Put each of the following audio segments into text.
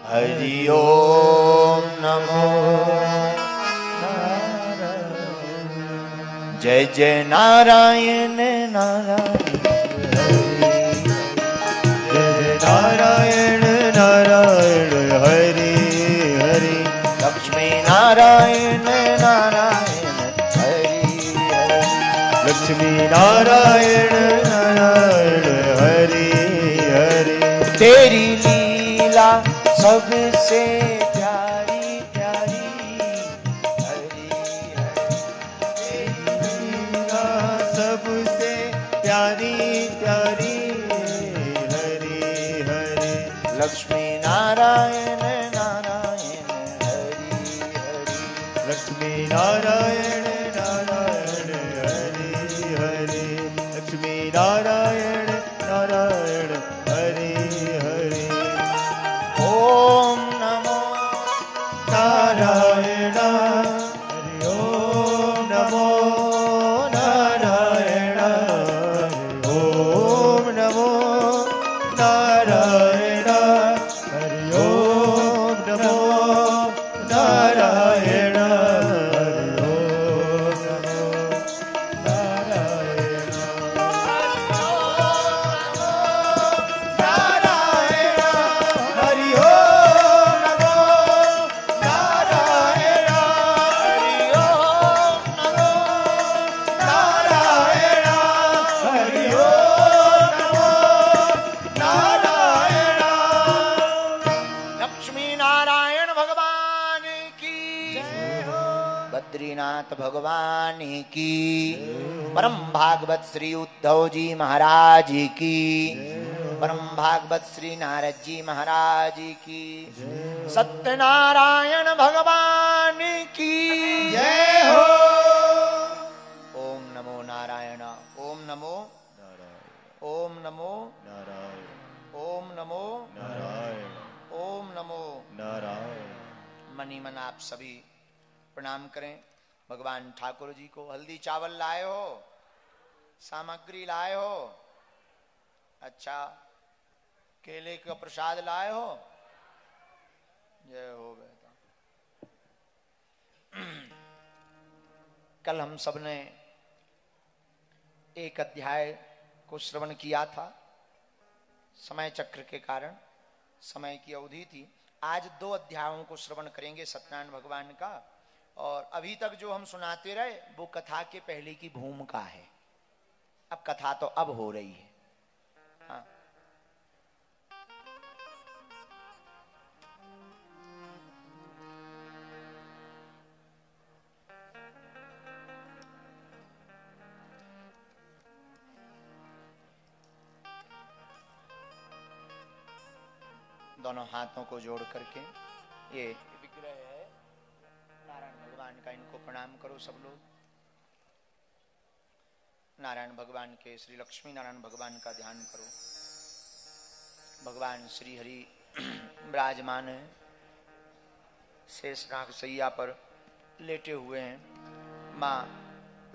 हरि ओम नमो जय जय नारायण नारायण नारायण नारायण हरि हरि लक्ष्मी नारायण नारायण हरि हरि लक्ष्मी नारायण नारायण हरि हरि तेरी लीला सबसे प्यारी प्यारी हरि हरि तेरी लीला सबसे प्यारी प्यारी हरि हरि लक्ष्मी नारायण नारायण हरि हरि लक्ष्मी नारायण नारायण हरि हरि लक्ष्मी नारायण नारायण हरि हरि ओम नमो नारायण हरि ओम नमो नारायण हरि ओम नमो नारायण हरि ओम नमो नारायण हरि ओम नमो नारायण नारायण हरि ओम नमो नारायण हरि ओम नमो नारायण हरि ओम नमो नारायण लक्ष्मी नारायण भगवान की बद्रीनाथ भगवान की परम भागवत श्री उद्धव जी महाराज की परम भागवत श्री नारद जी महाराज की सत्यनारायण भगवान की जय हो ओम नमो नारायण ओम नमो ओम नमो नारायण ओम नमो नारायण ओम नमो नारायण मनी मन आप सभी प्रणाम करें भगवान ठाकुर जी को। हल्दी चावल लाए हो, सामग्री लाए हो, अच्छा केले का प्रसाद लाए हो। जय हो बेटा। कल हम सब ने एक अध्याय को श्रवण किया था, समय चक्र के कारण समय की अवधि थी। आज 2 अध्यायों को श्रवण करेंगे सत्यनारायण भगवान का। और अभी तक जो हम सुनाते रहे वो कथा के पहले की भूमिका है। अब कथा तो अब हो रही है। हाँ। दोनों हाथों को जोड़ करके ये विग्रह है नारायण भगवान का, इनको प्रणाम करो सब लोग। नारायण भगवान के श्री लक्ष्मी नारायण भगवान का ध्यान करो। भगवान श्री हरि विराजमान है, शेषनाग सैया पर लेटे हुए हैं। माँ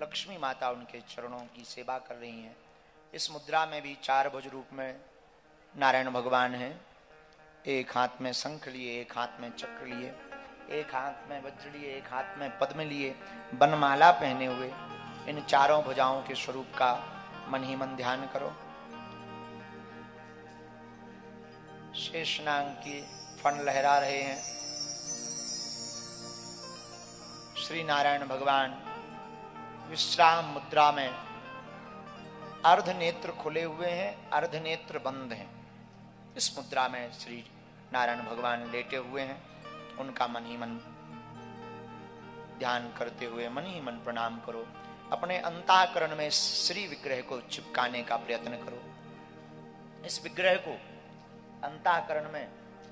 लक्ष्मी माता उनके चरणों की सेवा कर रही हैं। इस मुद्रा में भी 4 भुज रूप में नारायण भगवान हैं। एक हाथ में शंख लिए, एक हाथ में चक्र लिए, एक हाथ में वज्र लिए, एक हाथ में पद्म लिए, बनमाला पहने हुए इन 4 भुजाओं के स्वरूप का मन ही मन ध्यान करो। शेषनाग की फण लहरा रहे हैं। श्री नारायण भगवान विश्राम मुद्रा में अर्ध नेत्र खुले हुए हैं, अर्ध नेत्र बंद हैं। इस मुद्रा में श्री नारायण भगवान लेटे हुए हैं। उनका मन ही मन ध्यान करते हुए मन ही मन प्रणाम करो। अपने अंतःकरण में श्री विग्रह को चिपकाने का प्रयत्न करो। इस विग्रह को अंतःकरण में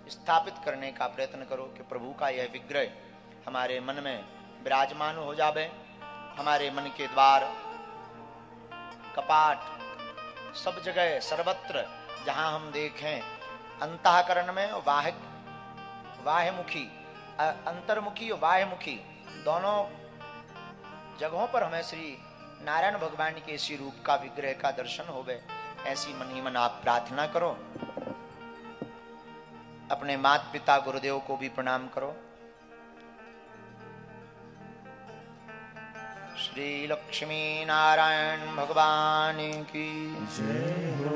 स्थापित करने का प्रयत्न करो कि प्रभु का यह विग्रह हमारे मन में विराजमान हो जावे। हमारे मन के द्वार, कपाट, सब जगह सर्वत्र जहां हम देखें अंतःकरण में बाह्यमुखी, अंतर्मुखी और बाह्यमुखी दोनों जगहों पर हमें श्री नारायण भगवान के इसी रूप का विग्रह का दर्शन होवे। ऐसी मन ही मन आप प्रार्थना करो। अपने माता पिता गुरुदेव को भी प्रणाम करो। श्री लक्ष्मी नारायण भगवान की जय हो।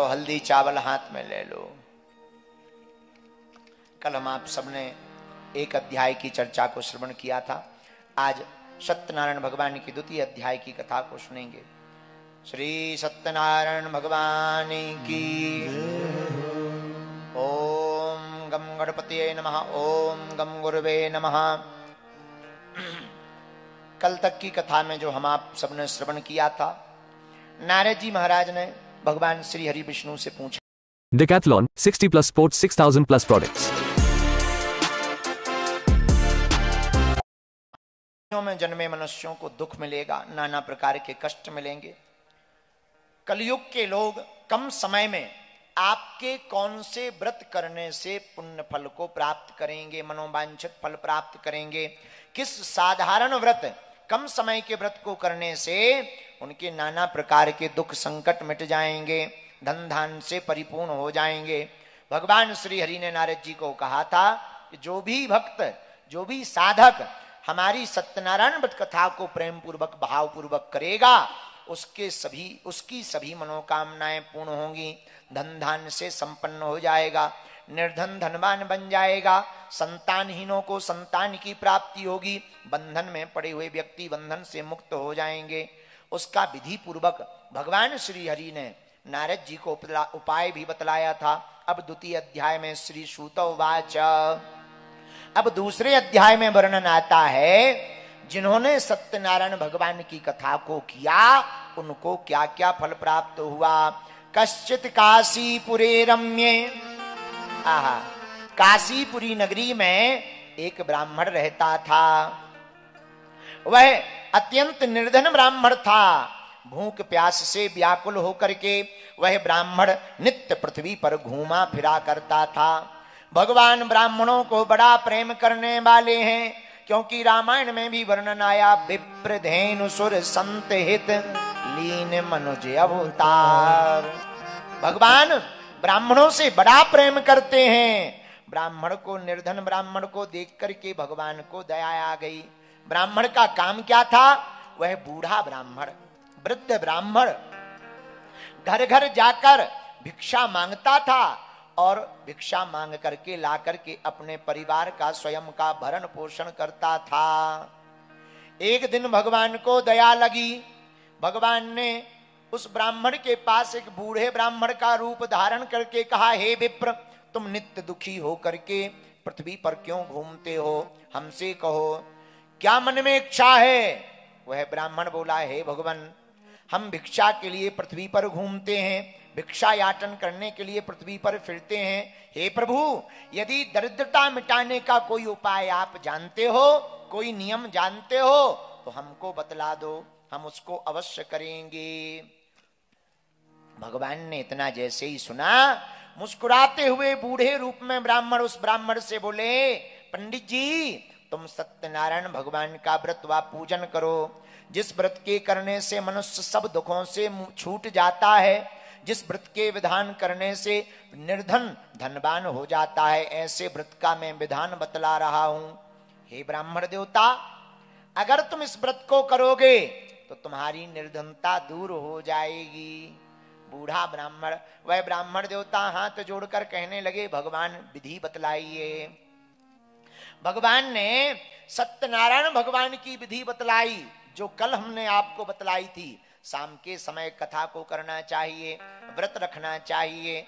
हल्दी चावल हाथ में ले लो। कल हम आप सबने एक अध्याय की चर्चा को श्रवण किया था। आज सत्यनारायण भगवान की द्वितीय अध्याय की कथा को सुनेंगे। श्री सत्यनारायण भगवान की ओम गम गणपतिये नमः। ओम गम गुरुवे नमः। कल तक की कथा में जो हम आप सबने श्रवण किया था, नारद जी महाराज ने भगवान श्री हरि विष्णु से पूछा, Decathlon 60 plus sports 6000 plus products. में जन्मे मनुष्यों को दुख मिलेगा, नाना प्रकार के कष्ट मिलेंगे। कलयुग के लोग कम समय में आपके कौन से व्रत करने से पुण्य फल को प्राप्त करेंगे, मनोवांछित फल प्राप्त करेंगे, किस साधारण व्रत, कम समय के व्रत को करने से उनके नाना प्रकार के दुख संकट मिट जाएंगे, धन धान से परिपूर्ण हो जाएंगे। भगवान श्री हरि ने नारद जी को कहा था कि जो भी भक्त, जो भी साधक हमारी सत्यनारायण व्रत कथा को प्रेम पूर्वक भाव पूर्वक करेगा, उसकी सभी मनोकामनाएं पूर्ण होंगी, धन धान से संपन्न हो जाएगा, निर्धन धनवान बन जाएगा, संतानहीनों को संतान की प्राप्ति होगी, बंधन में पड़े हुए व्यक्ति बंधन से मुक्त हो जाएंगे। उसका विधि पूर्वक भगवान श्री हरि ने नारद जी को उपाय भी बतलाया था। अब द्वितीय अध्याय में श्री सूत उवाच, अब दूसरे अध्याय में वर्णन आता है जिन्होंने सत्यनारायण भगवान की कथा को किया उनको क्या क्या फल प्राप्त हुआ। कश्चित काशीपुरे रम्ये, आहा, काशीपुरी नगरी में एक ब्राह्मण रहता था। वह अत्यंत निर्धन ब्राह्मण था। भूख प्यास से व्याकुल होकर के वह ब्राह्मण नित्य पृथ्वी पर घूमा फिरा करता था। भगवान ब्राह्मणों को बड़ा प्रेम करने वाले हैं, क्योंकि रामायण में भी वर्णन आया, विप्र धेनु सुर संत हित लीन मनुज अवतार। भगवान ब्राह्मणों से बड़ा प्रेम करते हैं। ब्राह्मण को, निर्धन ब्राह्मण को देख करके भगवान को दया आ गई। ब्राह्मण का काम क्या था? वह बूढ़ा ब्राह्मण, वृद्ध ब्राह्मण घर घर जाकर भिक्षा मांगता था और भिक्षा मांग करके ला करके अपने परिवार का, स्वयं का भरण पोषण करता था। एक दिन भगवान को दया लगी। भगवान ने उस ब्राह्मण के पास एक बूढ़े ब्राह्मण का रूप धारण करके कहा, हे विप्र, तुम नित्य दुखी हो करके पृथ्वी पर क्यों घूमते हो? हमसे कहो, क्या मन में इच्छा है? वह ब्राह्मण बोला, हे भगवान, हम भिक्षा के लिए पृथ्वी पर घूमते हैं, भिक्षा याचन करने के लिए पृथ्वी पर फिरते हैं। हे प्रभु, यदि दरिद्रता मिटाने का कोई उपाय आप जानते हो, कोई नियम जानते हो तो हमको बतला दो, हम उसको अवश्य करेंगे। भगवान ने इतना जैसे ही सुना, मुस्कुराते हुए बूढ़े रूप में ब्राह्मण उस ब्राह्मण से बोले, पंडित जी, तुम सत्यनारायण भगवान का व्रत व पूजन करो। जिस व्रत के करने से मनुष्य सब दुखों से छूट जाता है, जिस व्रत के विधान करने से निर्धन धनवान हो जाता है, ऐसे व्रत का मैं विधान बतला रहा हूं। हे ब्राह्मण देवता, अगर तुम इस व्रत को करोगे तो तुम्हारी निर्धनता दूर हो जाएगी। बूढ़ा ब्राह्मण, वह ब्राह्मण देवता हाथ जोड़कर कहने लगे, भगवान विधि बतलाइए। भगवान ने सत्यनारायण भगवान की विधि बतलाई, जो कल हमने आपको बतलाई थी। शाम के समय कथा को करना चाहिए, व्रत रखना चाहिए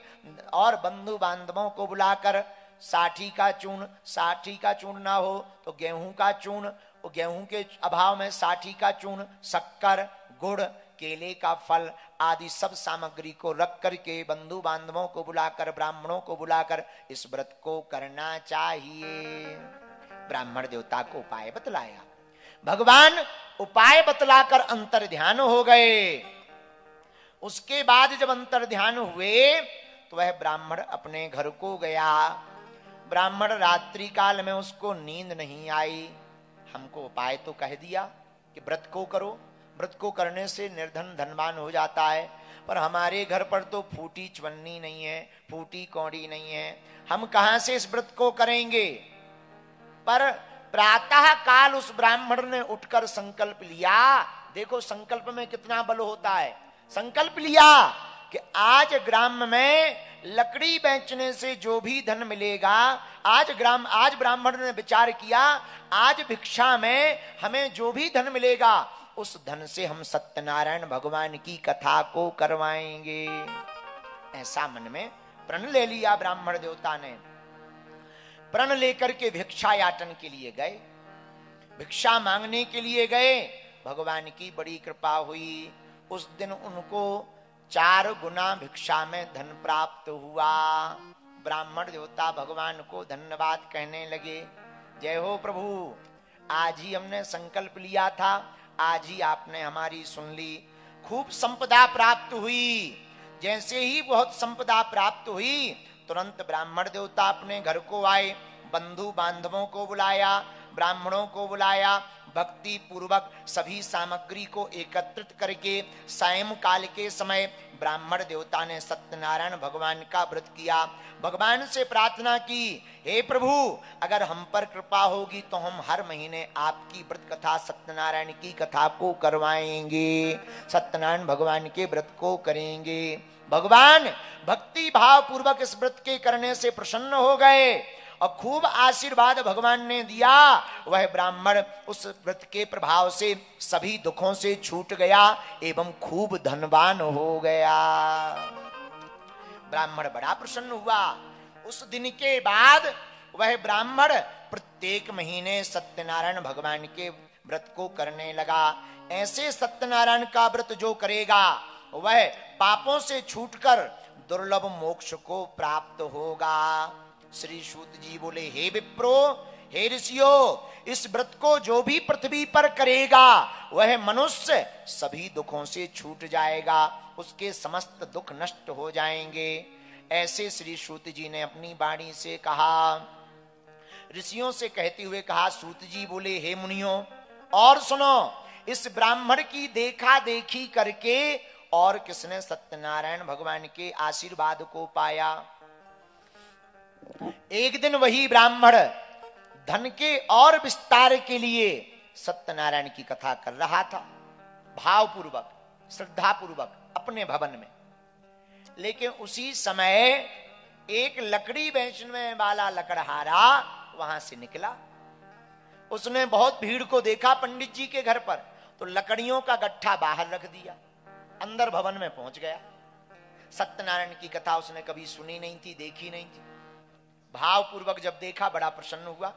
और बंधु बांधवों को बुलाकर साठी का चूर्ण ना हो तो गेहूं का चूर्ण वो गेहूं के अभाव में साठी का चूर्ण, शक्कर, गुड़, केले का फल आदि सब सामग्री को रख करके बंधु बांधवों को बुलाकर, ब्राह्मणों को बुलाकर इस व्रत को करना चाहिए। ब्राह्मण देवता को उपाय बतलाया। भगवान उपाय बतलाकर अंतर ध्यान हो गए। उसके बाद जब अंतर ध्यान हुए तो वह ब्राह्मण अपने घर को गया। ब्राह्मण रात्रि काल में उसको नींद नहीं आई। हमको उपाय तो कह दिया कि व्रत को करो, व्रत को करने से निर्धन धनवान हो जाता है, पर हमारे घर पर तो फूटी चवन्नी नहीं है, फूटी कौड़ी नहीं है, हम कहां से इस व्रत को करेंगे। पर प्रातः काल उस ब्राह्मण ने उठकर संकल्प लिया। देखो संकल्प में कितना बल होता है। संकल्प लिया कि आज ग्राम में लकड़ी बेचने से जो भी धन मिलेगा, आज ब्राह्मण ने विचार किया, आज भिक्षा में हमें जो भी धन मिलेगा उस धन से हम सत्यनारायण भगवान की कथा को करवाएंगे। ऐसा मन में प्रण ले लिया। ब्राह्मण देवता ने प्रण लेकर के भिक्षा याटन के लिए गए, भिक्षा मांगने के लिए गए। भगवान की बड़ी कृपा हुई। उस दिन उनको 4 गुना भिक्षा में धन प्राप्त हुआ। ब्राह्मण देवता भगवान को धन्यवाद कहने लगे। जय हो प्रभु, आज ही हमने संकल्प लिया था, आज ही आपने हमारी सुन ली। खूब संपदा प्राप्त हुई। जैसे ही बहुत संपदा प्राप्त हुई तुरंत ब्राह्मण देवता अपने घर को आए, बंधु बांधवों को बुलाया, ब्राह्मणों को बुलाया, भक्ति पूर्वक सभी सामग्री को एकत्रित करके सायं काल के समय ब्राह्मण देवता ने सत्यनारायण भगवान का व्रत किया। भगवान से प्रार्थना की, हे प्रभु अगर हम पर कृपा होगी तो हम हर महीने आपकी व्रत कथा सत्यनारायण की कथा को करवाएंगे, सत्यनारायण भगवान के व्रत को करेंगे। भगवान भक्ति भाव पूर्वक इस व्रत के करने से प्रसन्न हो गए और खूब आशीर्वाद भगवान ने दिया। वह ब्राह्मण उस व्रत के प्रभाव से सभी दुखों से छूट गया एवं खूब धनवान हो गया। ब्राह्मण बड़ा प्रसन्न हुआ। उस दिन के बाद वह ब्राह्मण प्रत्येक महीने सत्यनारायण भगवान के व्रत को करने लगा। ऐसे सत्यनारायण का व्रत जो करेगा वह पापों से छूटकर दुर्लभ मोक्ष को प्राप्त होगा। श्री सूत जी बोले, हे विप्रो, हे ऋषियों, इस व्रत को जो भी पृथ्वी पर करेगा वह मनुष्य सभी दुखों से छूट जाएगा, उसके समस्त दुख नष्ट हो जाएंगे। ऐसे श्री सूत जी ने अपनी वाणी से कहा। ऋषियों से कहते हुए कहा, सूत जी बोले, हे मुनियों और सुनो, इस ब्राह्मण की देखा देखी करके और किसने सत्यनारायण भगवान के आशीर्वाद को पाया। एक दिन वही ब्राह्मण धन के और विस्तार के लिए सत्यनारायण की कथा कर रहा था, भावपूर्वक श्रद्धापूर्वक अपने भवन में। लेकिन उसी समय एक लकड़ी बेचने वाला लकड़हारा वहां से निकला। उसने बहुत भीड़ को देखा पंडित जी के घर पर, तो लकड़ियों का गट्ठा बाहर रख दिया, अंदर भवन में पहुंच गया। सत्यनारायण की कथा उसने कभी सुनी नहीं थी, देखी नहीं थी। भावपूर्वक जब देखा बड़ा प्रसन्न हुआ।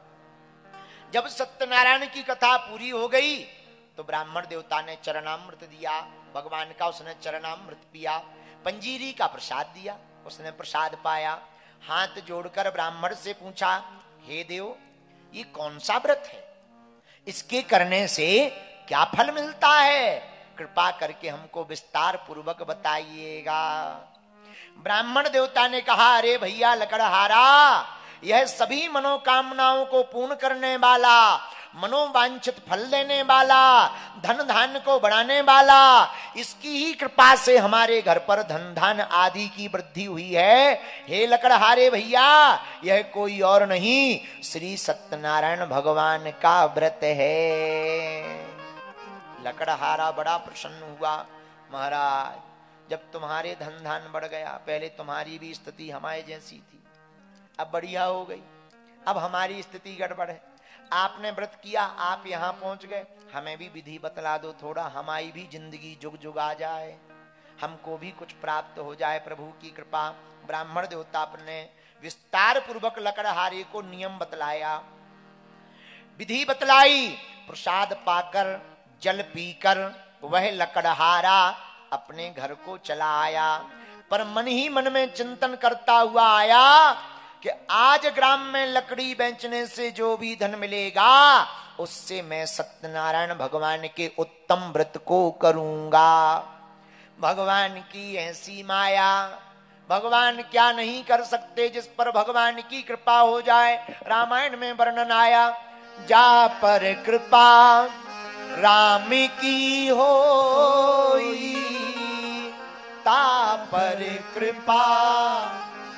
जब सत्यनारायण की कथा पूरी हो गई तो ब्राह्मण देवता ने चरणामृत दिया भगवान का, उसने चरणामृत पिया। पंजीरी का प्रसाद दिया, उसने प्रसाद पाया। हाथ जोड़कर ब्राह्मण से पूछा, हे देव, ये कौन सा व्रत है, इसके करने से क्या फल मिलता है, कृपा करके हमको विस्तार पूर्वक बताइएगा। ब्राह्मण देवता ने कहा, अरे भैया लकड़हारा, यह सभी मनोकामनाओं को पूर्ण करने वाला, मनोवांछित फल देने वाला, धन धान्य को बढ़ाने वाला, इसकी ही कृपा से हमारे घर पर धन धान आदि की वृद्धि हुई है। हे लकड़हारे भैया, यह कोई और नहीं श्री सत्यनारायण भगवान का व्रत है। लकड़हारा बड़ा प्रसन्न हुआ। महाराज, जब तुम्हारे धन धान बढ़ गया, पहले तुम्हारी भी स्थिति हमारे जैसी थी, अब बढ़िया हो गई, अब हमारी स्थिति गड़बड़ है। आपने व्रत किया, आप यहां पहुंच गए, हमें भी विधि बतला दो थोड़ा, हमारी भी जिंदगी जुग जुग आ जाए, हमको भी कुछ प्राप्त हो जाए प्रभु की कृपा। ब्राह्मण देवता ने विस्तार पूर्वक लकड़हारे को नियम बतलाया, विधि बतलाई। प्रसाद पाकर जल पीकर वह लकड़हारा अपने घर को चला आया। पर मन ही मन में चिंतन करता हुआ आया कि आज ग्राम में लकड़ी बेचने से जो भी धन मिलेगा उससे मैं सत्यनारायण भगवान के उत्तम व्रत को करूंगा। भगवान की ऐसी माया, भगवान क्या नहीं कर सकते जिस पर भगवान की कृपा हो जाए। रामायण में वर्णन आया, जा पर कृपा राम की होई, ता पर कृपा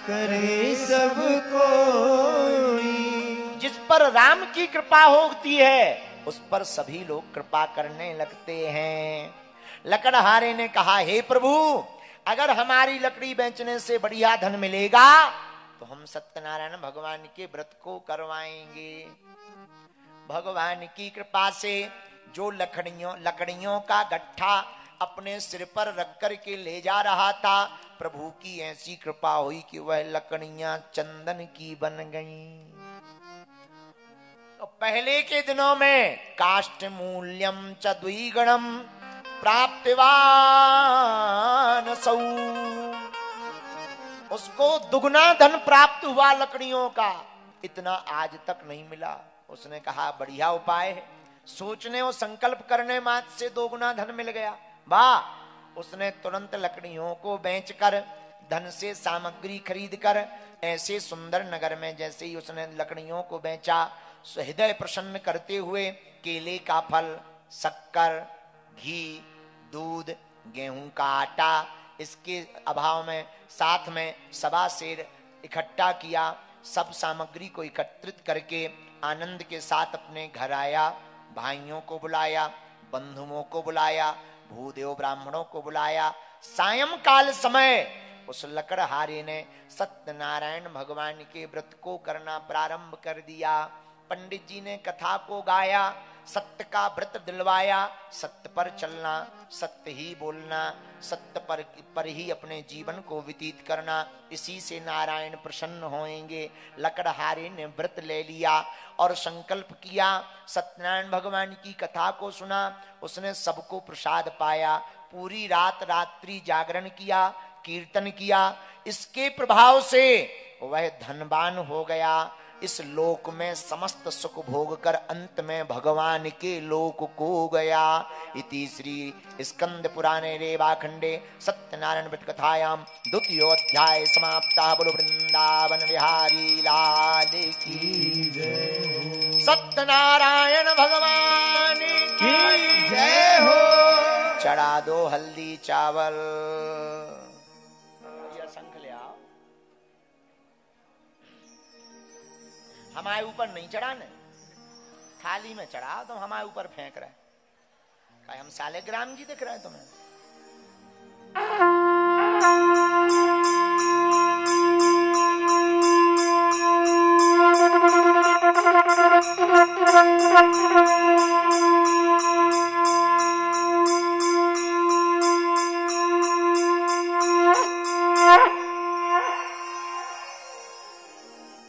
करे सब कोई। जिस पर राम की कृपा होती है उस पर सभी लोग कृपा करने लगते हैं। लकड़हारे ने कहा, हे प्रभु, अगर हमारी लकड़ी बेचने से बढ़िया धन मिलेगा तो हम सत्यनारायण भगवान के व्रत को करवाएंगे। भगवान की कृपा से जो लकड़ियों का गट्ठा अपने सिर पर रख कर के ले जा रहा था, प्रभु की ऐसी कृपा हुई कि वह लकड़ियां चंदन की बन गईं। तो पहले के दिनों में काष्ठ मूल्यम च द्विगुणम प्राप्तवान सौ, उसको दुगना धन प्राप्त हुआ लकड़ियों का, इतना आज तक नहीं मिला। उसने कहा बढ़िया उपाय है, सोचने और संकल्प करने मात्र से दोगुना धन मिल गया। वाह! उसने तुरंत लकड़ियों को बेचकर धन से सामग्री खरीदकर ऐसे सुंदर नगर में जैसे ही उसने लकड़ियों को बेचा, हृदय प्रसन्न करते हुए केले का फल, शक्कर, घी, दूध, गेहूं का आटा, इसके अभाव में साथ में सवा सेर इकट्ठा किया। सब सामग्री को एकत्रित करके आनंद के साथ अपने घर आया। भाइयों को बुलाया, बंधुओं को बुलाया, भूदेव ब्राह्मणों को बुलाया। सायंकाल समय उस लकड़हारे ने सत्यनारायण भगवान के व्रत को करना प्रारंभ कर दिया। पंडित जी ने कथा को गाया, सत्य का व्रत दिलवाया, सत्य पर चलना, सत्य ही बोलना, सत्य पर ही अपने जीवन को व्यतीत करना, इसी से नारायण प्रसन्न होंगे। लकड़हारे ने व्रत ले लिया और संकल्प किया, सत्यनारायण भगवान की कथा को सुना, उसने सबको प्रसाद पाया। पूरी रात रात्रि जागरण किया, कीर्तन किया। इसके प्रभाव से वह धनवान हो गया। इस लोक में समस्त सुख भोग कर अंत में भगवान के लोक को गया। इति श्री स्कंद पुराणे रेवाखंडे सत्यनारायण व्रत कथायां द्वितीयोऽध्याय समाप्ता। बोलो वृंदावन बिहारी लाल की जय। सत्यनारायण भगवान की जय हो। चढ़ा दो हल्दी चावल। शंख ले आओ। हमारे ऊपर नहीं चढ़ाने, थाली में चढ़ा तो हमारे ऊपर फेंक रहे। क्या हम सालेग्राम जी दिख रहे हैं तुम्हें?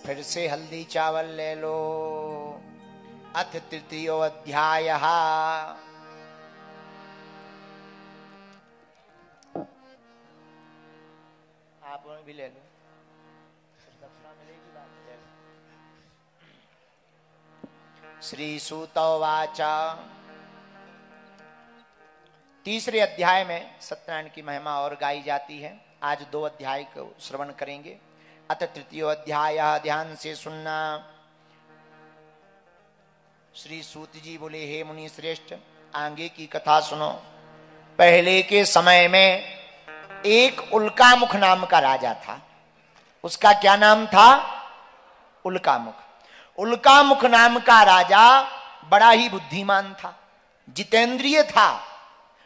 फिर से हल्दी चावल ले लो। अथ तृतीयो अध्याय। आप भी ले लो, दक्षिणा मिलेगी बात, ले लो। श्री सूत उवाच। तीसरे अध्याय में सत्यनारायण की महिमा और गाई जाती है। आज 2 अध्याय को श्रवण करेंगे। अथ तृतीयो अध्याय, ध्यान से सुनना। श्री सूत जी बोले, हे मुनि श्रेष्ठ, आगे की कथा सुनो। पहले के समय में एक उल्कामुख नाम का राजा था। उसका क्या नाम था? उल्कामुख। उल्कामुख नाम का राजा बड़ा ही बुद्धिमान था, जितेंद्रिय था।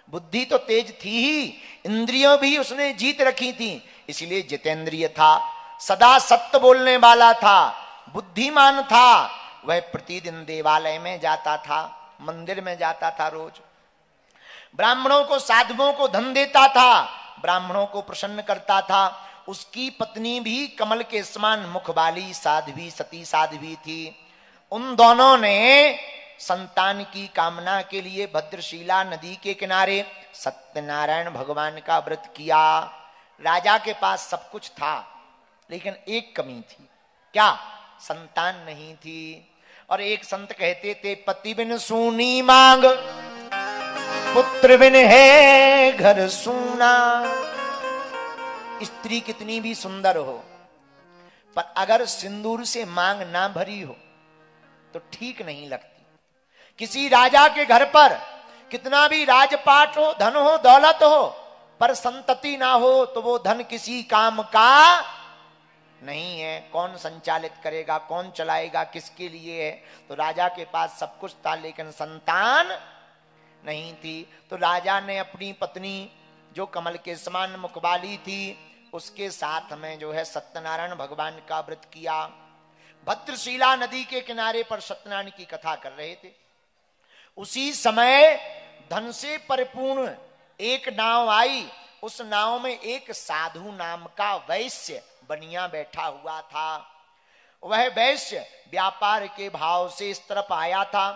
बुद्धि तो तेज थी ही, इंद्रियों भी उसने जीत रखी थी, इसलिए जितेंद्रिय था। सदा सत्य बोलने वाला था, बुद्धिमान था। वह प्रतिदिन देवालय में जाता था, मंदिर में जाता था रोज। ब्राह्मणों को, साधुओं को धन देता था, ब्राह्मणों को प्रसन्न करता था। उसकी पत्नी भी कमल के समान मुख वाली साध्वी, सती साध्वी थी। उन दोनों ने संतान की कामना के लिए भद्रशिला नदी के किनारे सत्यनारायण भगवान का व्रत किया। राजा के पास सब कुछ था, लेकिन एक कमी थी। क्या? संतान नहीं थी। और एक संत कहते थे, पति बिन सूनी मांग, पुत्र बिन है घर सूना। स्त्री कितनी भी सुंदर हो, पर अगर सिंदूर से मांग ना भरी हो तो ठीक नहीं लगती। किसी राजा के घर पर कितना भी राजपाट हो, धन हो, दौलत हो, पर संतति ना हो तो वो धन किसी काम का नहीं है। कौन संचालित करेगा, कौन चलाएगा, किसके लिए है? तो राजा के पास सब कुछ था, लेकिन संतान नहीं थी। तो राजा ने अपनी पत्नी, जो कमल के समान मुखवाली थी, उसके साथ में जो है सत्यनारायण भगवान का व्रत किया। भद्रशिला नदी के किनारे पर सत्यनारायण की कथा कर रहे थे। उसी समय धन से परिपूर्ण एक नाव आई। उस नाव में एक साधु नाम का वैश्य बनिया बैठा हुआ था। वह वैश्य व्यापार के भाव से इस तरफ आया था।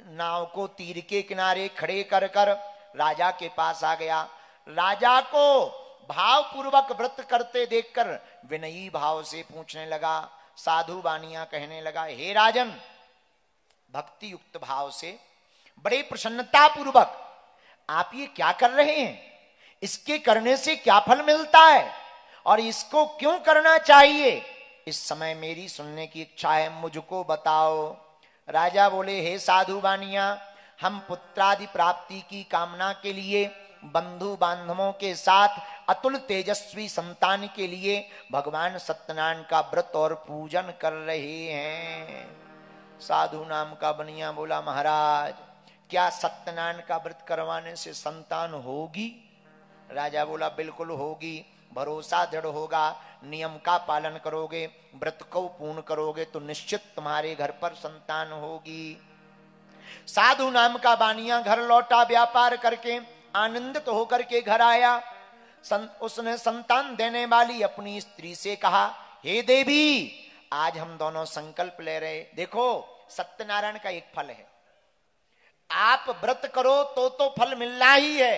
नाव को तीर के किनारे खड़े कर कर राजा के पास आ गया। राजा को भाव पूर्वक व्रत करते देखकर विनयी भाव से पूछने लगा। साधु बानिया कहने लगा, हे राजन, भक्ति युक्त भाव से बड़े प्रसन्नता पूर्वक आप ये क्या कर रहे हैं? इसके करने से क्या फल मिलता है और इसको क्यों करना चाहिए? इस समय मेरी सुनने की इच्छा है, मुझको बताओ। राजा बोले, हे साधु बानिया, हम पुत्रादि प्राप्ति की कामना के लिए, बंधु बांधवों के साथ अतुल तेजस्वी संतान के लिए भगवान सत्यनारायण का व्रत और पूजन कर रहे हैं। साधु नाम का बनिया बोला, महाराज, क्या सत्यनारायण का व्रत करवाने से संतान होगी? राजा बोला, बिल्कुल होगी। भरोसा दृढ़ होगा, नियम का पालन करोगे, व्रत को पूर्ण करोगे तो निश्चित तुम्हारे घर पर संतान होगी। साधु नाम का बानिया घर लौटा, व्यापार करके आनंदित होकर के घर आया। उसने संतान देने वाली अपनी स्त्री से कहा, हे देवी, आज हम दोनों संकल्प ले रहे। देखो, सत्यनारायण का एक फल है, आप व्रत करो तो फल मिलना ही है,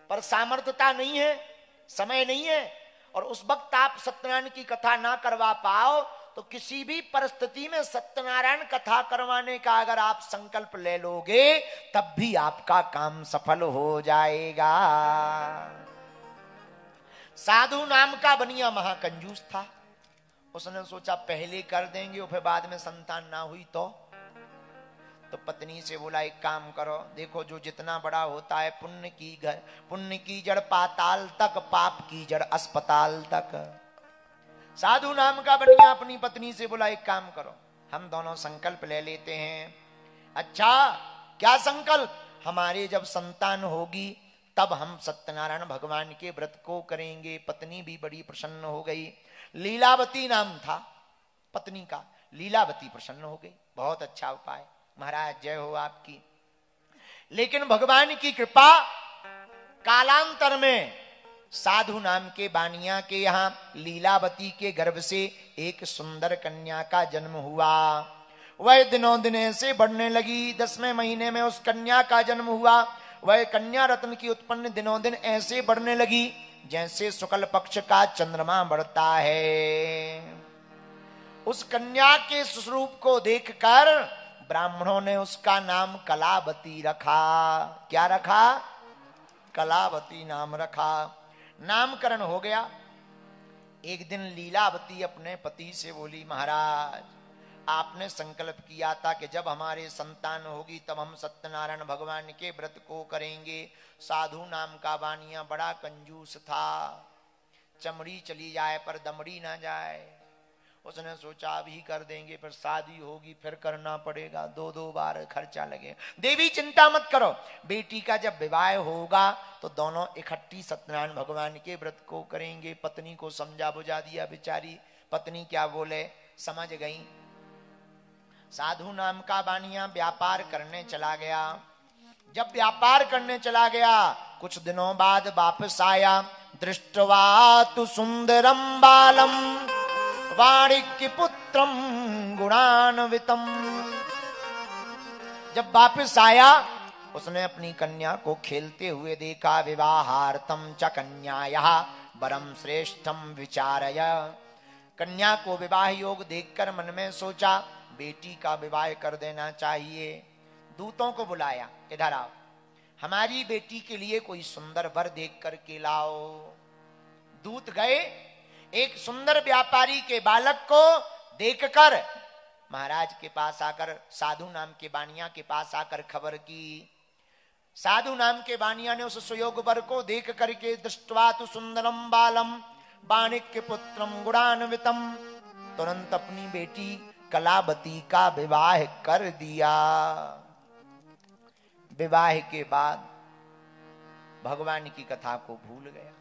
पर सामर्थ्यता नहीं है, समय नहीं है, और उस वक्त आप सत्यनारायण की कथा ना करवा पाओ तो किसी भी परिस्थिति में सत्यनारायण कथा करवाने का अगर आप संकल्प ले लोगे तब भी आपका काम सफल हो जाएगा। साधु नाम का बनिया महाकंजूस था। उसने सोचा पहले कर देंगे और फिर बाद में संतान ना हुई तो पत्नी से बोला, एक काम करो, देखो जो जितना बड़ा होता है, पुण्य की जड़ पाताल तक, पाप की जड़ अस्पताल तक। साधु नाम का बनिया अपनी पत्नी से बोला, एक काम करो, हम दोनों संकल्प ले लेते हैं। अच्छा, क्या संकल्प? हमारे जब संतान होगी तब हम सत्यनारायण भगवान के व्रत को करेंगे। पत्नी भी बड़ी प्रसन्न हो गई। लीलावती नाम था पत्नी का। लीलावती प्रसन्न हो गई। बहुत अच्छा उपाय महाराज, जय हो आपकी। लेकिन भगवान की कृपा, कालांतर में साधु नाम के बानिया के यहां लीलावती के गर्भ से एक सुंदर कन्या का जन्म हुआ। वह दिनों दिन ऐसे बढ़ने लगी। 10वें महीने में उस कन्या का जन्म हुआ। वह कन्या रत्न की उत्पन्न दिनों दिन ऐसे बढ़ने लगी जैसे शुक्ल पक्ष का चंद्रमा बढ़ता है। उस कन्या के स्वरूप को देखकर ब्राह्मणों ने उसका नाम कलावती रखा। क्या रखा? कलावती नाम रखा। नामकरण हो गया। एक दिन लीलावती अपने पति से बोली, महाराज, आपने संकल्प किया था कि जब हमारे संतान होगी तब हम सत्यनारायण भगवान के व्रत को करेंगे। साधु नाम का बानिया बड़ा कंजूस था, चमड़ी चली जाए पर दमड़ी ना जाए। उसने सोचा अभी कर देंगे, फिर शादी होगी, फिर करना पड़ेगा, 2 बार खर्चा लगे। देवी चिंता मत करो, बेटी का जब विवाह होगा तो दोनों इकट्ठी सत्यनारायण भगवान के व्रत को करेंगे। पत्नी को समझा बुझा दिया। बेचारी पत्नी क्या बोले समझ गई। साधु नाम का बानिया व्यापार करने चला गया। जब व्यापार करने चला गया, कुछ दिनों बाद वापस आया। दृष्टवा तु सुंदरम बालम वाणिक्य पुत्रम गुणान्वितम जब वापस आया उसने अपनी कन्या को खेलते हुए देखा। विवाहार्थम च कन्याया वरम श्रेष्ठम विचारय। कन्या को विवाह योग देखकर मन में सोचा बेटी का विवाह कर देना चाहिए। दूतों को बुलाया, इधर आओ, हमारी बेटी के लिए कोई सुंदर वर देख करके लाओ। दूत गए, एक सुंदर व्यापारी के बालक को देखकर महाराज के पास आकर, साधु नाम के बानिया के पास आकर खबर की। साधु नाम के बानिया ने उस सुयोग वर को देख करके दृष्ट्वा तु सुंदरम बालम बाणिक्य पुत्रम गुणान्वितम, तुरंत अपनी बेटी कलावती का विवाह कर दिया। विवाह के बाद भगवान की कथा को भूल गया,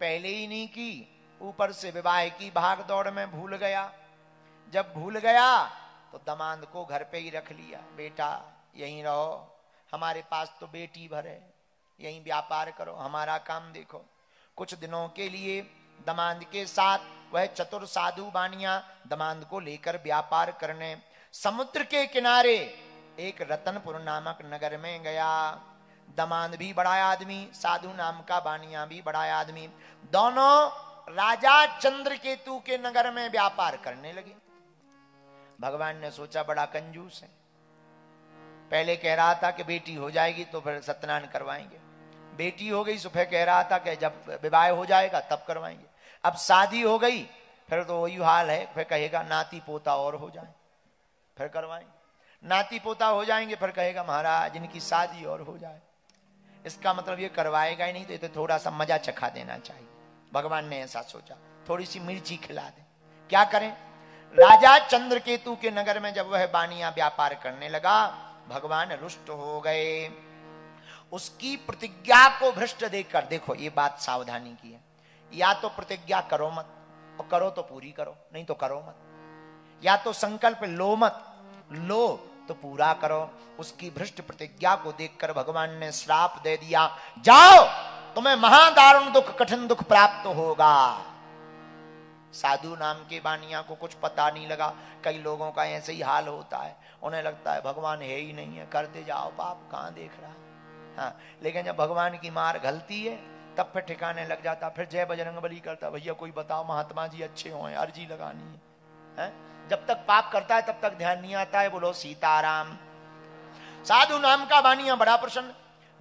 पहले ही नहीं की, ऊपर से विवाह की भाग दौड़ में भूल गया। जब भूल गया तो दमाद को घर पे ही रख लिया, बेटा यहीं रहो, हमारे पास तो बेटी भर है, यहीं व्यापार करो, हमारा काम देखो। कुछ दिनों के लिए दमाद के साथ वह चतुर साधु बानिया दमाद को लेकर व्यापार करने समुद्र के किनारे एक रतनपुर नामक नगर में गया। दमाद भी बड़ा आदमी, साधु नाम का बानिया भी बड़ा आदमी, दोनों राजा चंद्रकेतु के नगर में व्यापार करने लगे। भगवान ने सोचा बड़ा कंजूस है, पहले कह रहा था कि बेटी हो जाएगी तो फिर सत्यनारायण करवाएंगे, बेटी हो गई तो फिर कह रहा था कि जब विवाह हो जाएगा तब करवाएंगे, अब शादी हो गई फिर तो वही हाल है, फिर कहेगा नाती पोता और हो जाए फिर करवाएंगे, नाती पोता हो जाएंगे फिर कहेगा महाराज इनकी शादी और हो जाए। इसका मतलब ये करवाएगा ही नहीं, तो ये तो थोड़ा सा मजा चखा देना चाहिए। भगवान ने ऐसा सोचा, थोड़ी सी मिर्ची खिला दे। क्या करें, राजा चंद्रकेतु के नगर में जब वह बानिया व्यापार करने लगा, भगवान रुष्ट हो गए। उसकी प्रतिज्ञा को भ्रष्ट देखकर, देखो ये बात सावधानी की है, या तो प्रतिज्ञा करो मत, और करो तो पूरी करो, नहीं तो करो मत। या तो संकल्प लो मत, लो तो पूरा करो। उसकी भ्रष्ट प्रतिज्ञा को देखकर भगवान ने श्राप दे दिया, जाओ तुम्हें महादारुण दुख, कठिन दुख प्राप्त होगा। साधु नाम के बानिया को कुछ पता नहीं लगा, कई लोगों का ऐसे ही हाल होता है, उन्हें लगता है भगवान है ही नहीं है, करते जाओ पाप, कहां देख रहा है। हाँ, लेकिन जब भगवान की मार घलती है तब फिर ठिकाने लग जाता, फिर जय बजरंगबली करता, भैया कोई बताओ महात्मा जी अच्छे हों, अर्जी लगानी है। जब तक पाप करता है तब तक ध्यान नहीं आता है, बोलो सीताराम। साधु नाम का बानिया बड़ा प्रसन्न,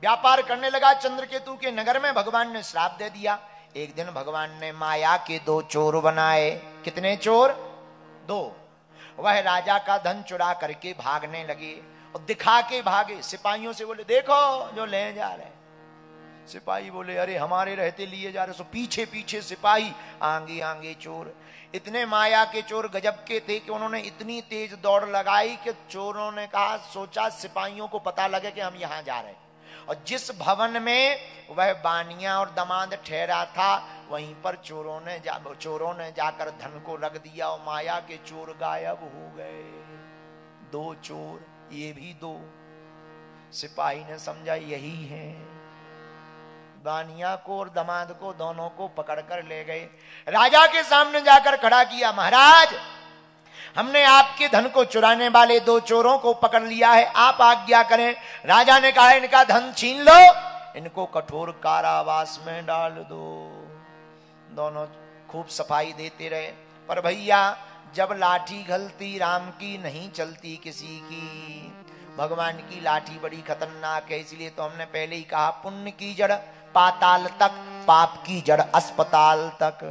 व्यापार करने लगा। चंद्रकेतु के नगर में भगवान ने श्राप दे दिया। एक दिन भगवान ने माया के 2 चोर बनाए। कितने चोर? 2। वह राजा का धन चुरा करके भागने लगे और दिखा के भागे। सिपाहियों से बोले देखो जो ले जा रहे। सिपाही बोले अरे हमारे रहते लिए जा रहे। सो पीछे पीछे सिपाही, आगे आगे चोर। इतने माया के चोर गजब के थे कि उन्होंने इतनी तेज दौड़ लगाई कि चोरों ने कहा, सोचा सिपाहियों को पता लगे कि हम यहां जा रहे हैं। और जिस भवन में वह बानिया और दमाद ठहरा था वहीं पर चोरों ने जाकर धन को रख दिया और माया के चोर गायब हो गए। 2 चोर, ये भी 2। सिपाही ने समझा यही है। बानिया को और दमाद को दोनों को पकड़कर ले गए, राजा के सामने जाकर खड़ा किया। महाराज हमने आपके धन को चुराने वाले 2 चोरों को पकड़ लिया है, आप आज्ञा करें। राजा ने कहा इनका धन छीन लो, इनको कठोर कारावास में डाल दो। दोनों खूब सफाई देते रहे, पर भैया जब लाठी घलती राम की नहीं चलती किसी की। भगवान की लाठी बड़ी खतरनाक है, इसलिए तो हमने पहले ही कहा पुण्य की जड़ पाताल तक, पाप की जड़ अस्पताल तक।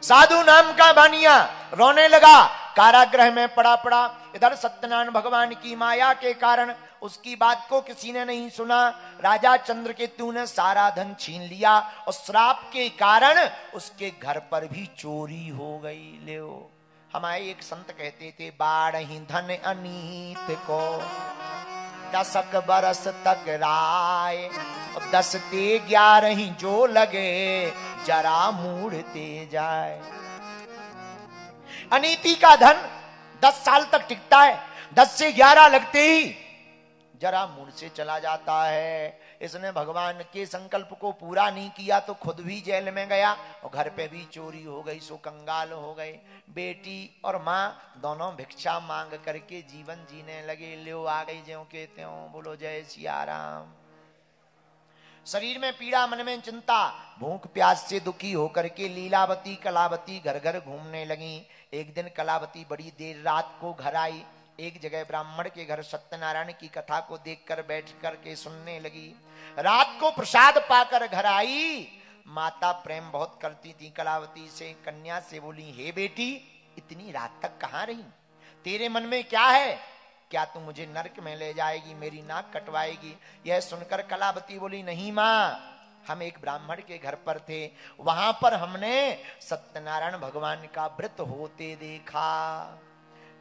साधु नाम का बानिया रोने लगा, कारागृह में पड़ा। इधर सत्यनारायण भगवान की माया के कारण उसकी बात को किसी ने नहीं सुना। राजा चंद्रकेतु ने सारा धन छीन लिया और श्राप के कारण उसके घर पर भी चोरी हो गई। ले हमारे एक संत कहते थे, बाढ़ही धन अनीत को 10 बरस तक राय, 10 ते 11 जो लगे जरा मूढ़ते जाए। अनीति का धन 10 साल तक टिकता है, 10 से 11 लगते ही जरा मुड़ से चला जाता है। इसने भगवान के संकल्प को पूरा नहीं किया तो खुद भी जेल में गया और घर पे भी चोरी हो गई, सो कंगाल हो गए। बेटी और माँ दोनों भिक्षा मांग करके जीवन जीने लगे। लो आ गई ज्यों के त्यों, बोलो जय सिया राम। शरीर में पीड़ा, मन में चिंता, भूख प्यास से दुखी होकर के लीलावती कलावती घर घर घूमने लगी। एक दिन कलावती बड़ी देर रात को घर आई। एक जगह ब्राह्मण के घर सत्यनारायण की कथा को देखकर बैठ करके सुनने लगी। रात को प्रसाद पाकर घर आई। माता प्रेम बहुत करती थी कलावती से। कन्या से बोली, हे बेटी, इतनी रात तक कहाँ रही? तेरे मन में क्या है? क्या तू मुझे नरक में ले जाएगी, मेरी नाक कटवाएगी? यह सुनकर कलावती बोली, नहीं माँ, हम एक ब्राह्मण के घर पर थे, वहां पर हमने सत्यनारायण भगवान का व्रत होते देखा।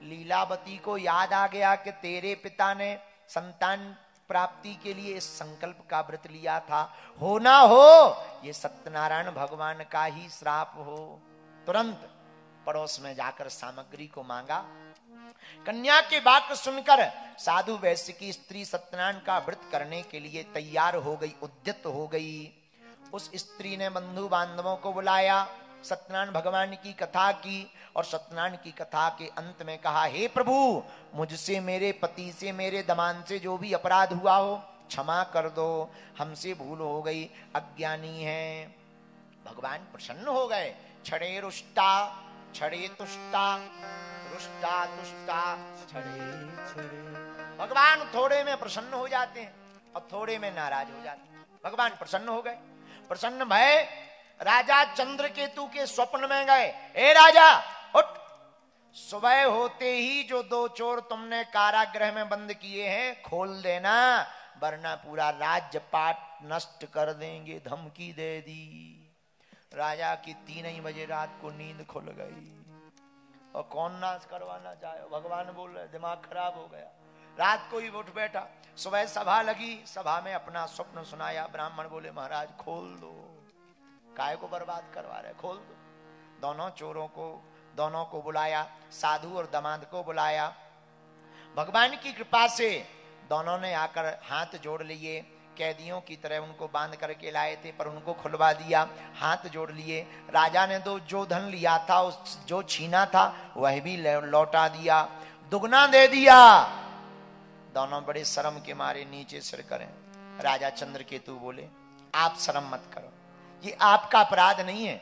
लीलावती को याद आ गया कि तेरे पिता ने संतान प्राप्ति के लिए इस संकल्प का व्रत लिया था, हो ना हो ये सत्यनारायण भगवान का ही श्राप हो। तुरंत पड़ोस में जाकर सामग्री को मांगा। कन्या के वाक्य सुनकर साधु वैश्य की स्त्री सत्यनारायण का व्रत करने के लिए तैयार हो गई, उद्यत हो गई। उस स्त्री ने बंधु बांधवों को बुलाया, सत्यनारायण भगवान की कथा की और सत्यनारायण की कथा के अंत में कहा, हे प्रभु, मुझसे, मेरे पति से, मेरे दमान से जो भी अपराध हुआ हो क्षमा कर दो, हमसे भूल हो गई, अज्ञानी है। भगवान प्रसन्न हो गए। छड़े रुष्टा छड़े तुष्टा, रुष्टा तुष्टा छड़े छड़े। भगवान थोड़े में प्रसन्न हो जाते हैं और थोड़े में नाराज हो जाते हैं। भगवान प्रसन्न हो गए। प्रसन्न भय राजा चंद्रकेतु के स्वप्न में गए। ए राजा उठ, सुबह होते ही जो 2 चोर तुमने कारागृह में बंद किए हैं खोल देना, वरना पूरा राज्यपाट नष्ट कर देंगे। धमकी दे दी। राजा की 3 ही बजे रात को नींद खुल गई। और कौन नाश करवाना चाहे, भगवान बोल रहे, दिमाग खराब हो गया। रात को ही उठ बैठा। सुबह सभा लगी, सभा में अपना स्वप्न सुनाया। ब्राह्मण बोले, महाराज खोल दो, काय को बर्बाद करवा रहे, खोल दो। दोनों को बुलाया, साधु और दामाद को बुलाया। भगवान की कृपा से दोनों ने आकर हाथ जोड़ लिए। कैदियों की तरह उनको बांध करके लाए थे, पर उनको खुलवा दिया, हाथ जोड़ लिए। राजा ने जो धन लिया था, उस जो छीना था वह भी लौटा दिया, दुगना दे दिया। दोनों बड़े शर्म के मारे नीचे सिर करें। राजा चंद्रकेतु बोले, आप शर्म मत करो, ये आपका अपराध नहीं है,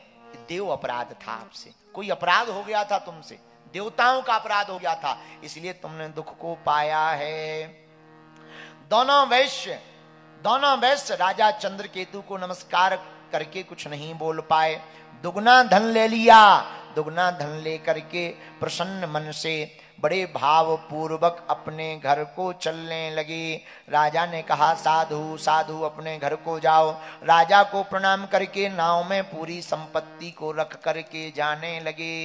देव अपराध था आपसे। कोई अपराध हो गया था तुमसे, देवताओं का अपराध हो गया था, इसलिए तुमने दुख को पाया है। दोनों वैश्य राजा चंद्रकेतु को नमस्कार करके कुछ नहीं बोल पाए। दुगना धन ले लिया। दुगना धन लेकर के प्रसन्न मन से बड़े भाव पूर्वक अपने घर को चलने लगे। राजा ने कहा, साधु साधु अपने घर को जाओ। राजा को प्रणाम करके नाव में पूरी संपत्ति को रख करके जाने लगे।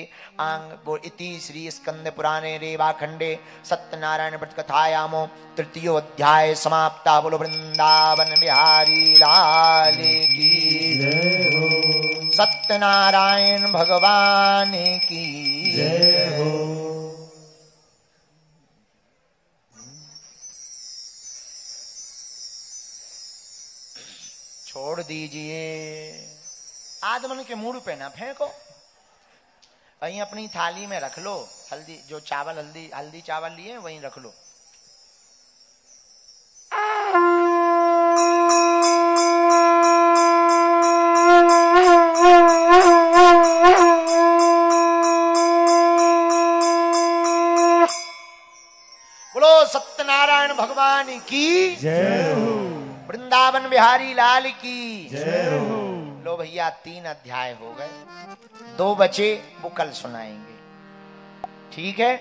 इति श्री स्कंद पुराणे रेवाखंडे सत्यनारायण व्रत कथायामो 3य अध्याय समाप्ता। बोलो वृंदावन बिहारी लाल की जय हो। सत्यनारायण भगवान की जय हो। छोड़ दीजिए, आदमन के मूड पे ना फेंको, वहीं अपनी थाली में रख लो। हल्दी जो चावल हल्दी चावल लिए वहीं रख लो। बोलो सत्यनारायण भगवान की जय हो। वृंदावन बिहारी लाल की जय हो। लो भैया 3 अध्याय हो गए, 2 बचे, वो कल सुनाएंगे, ठीक है।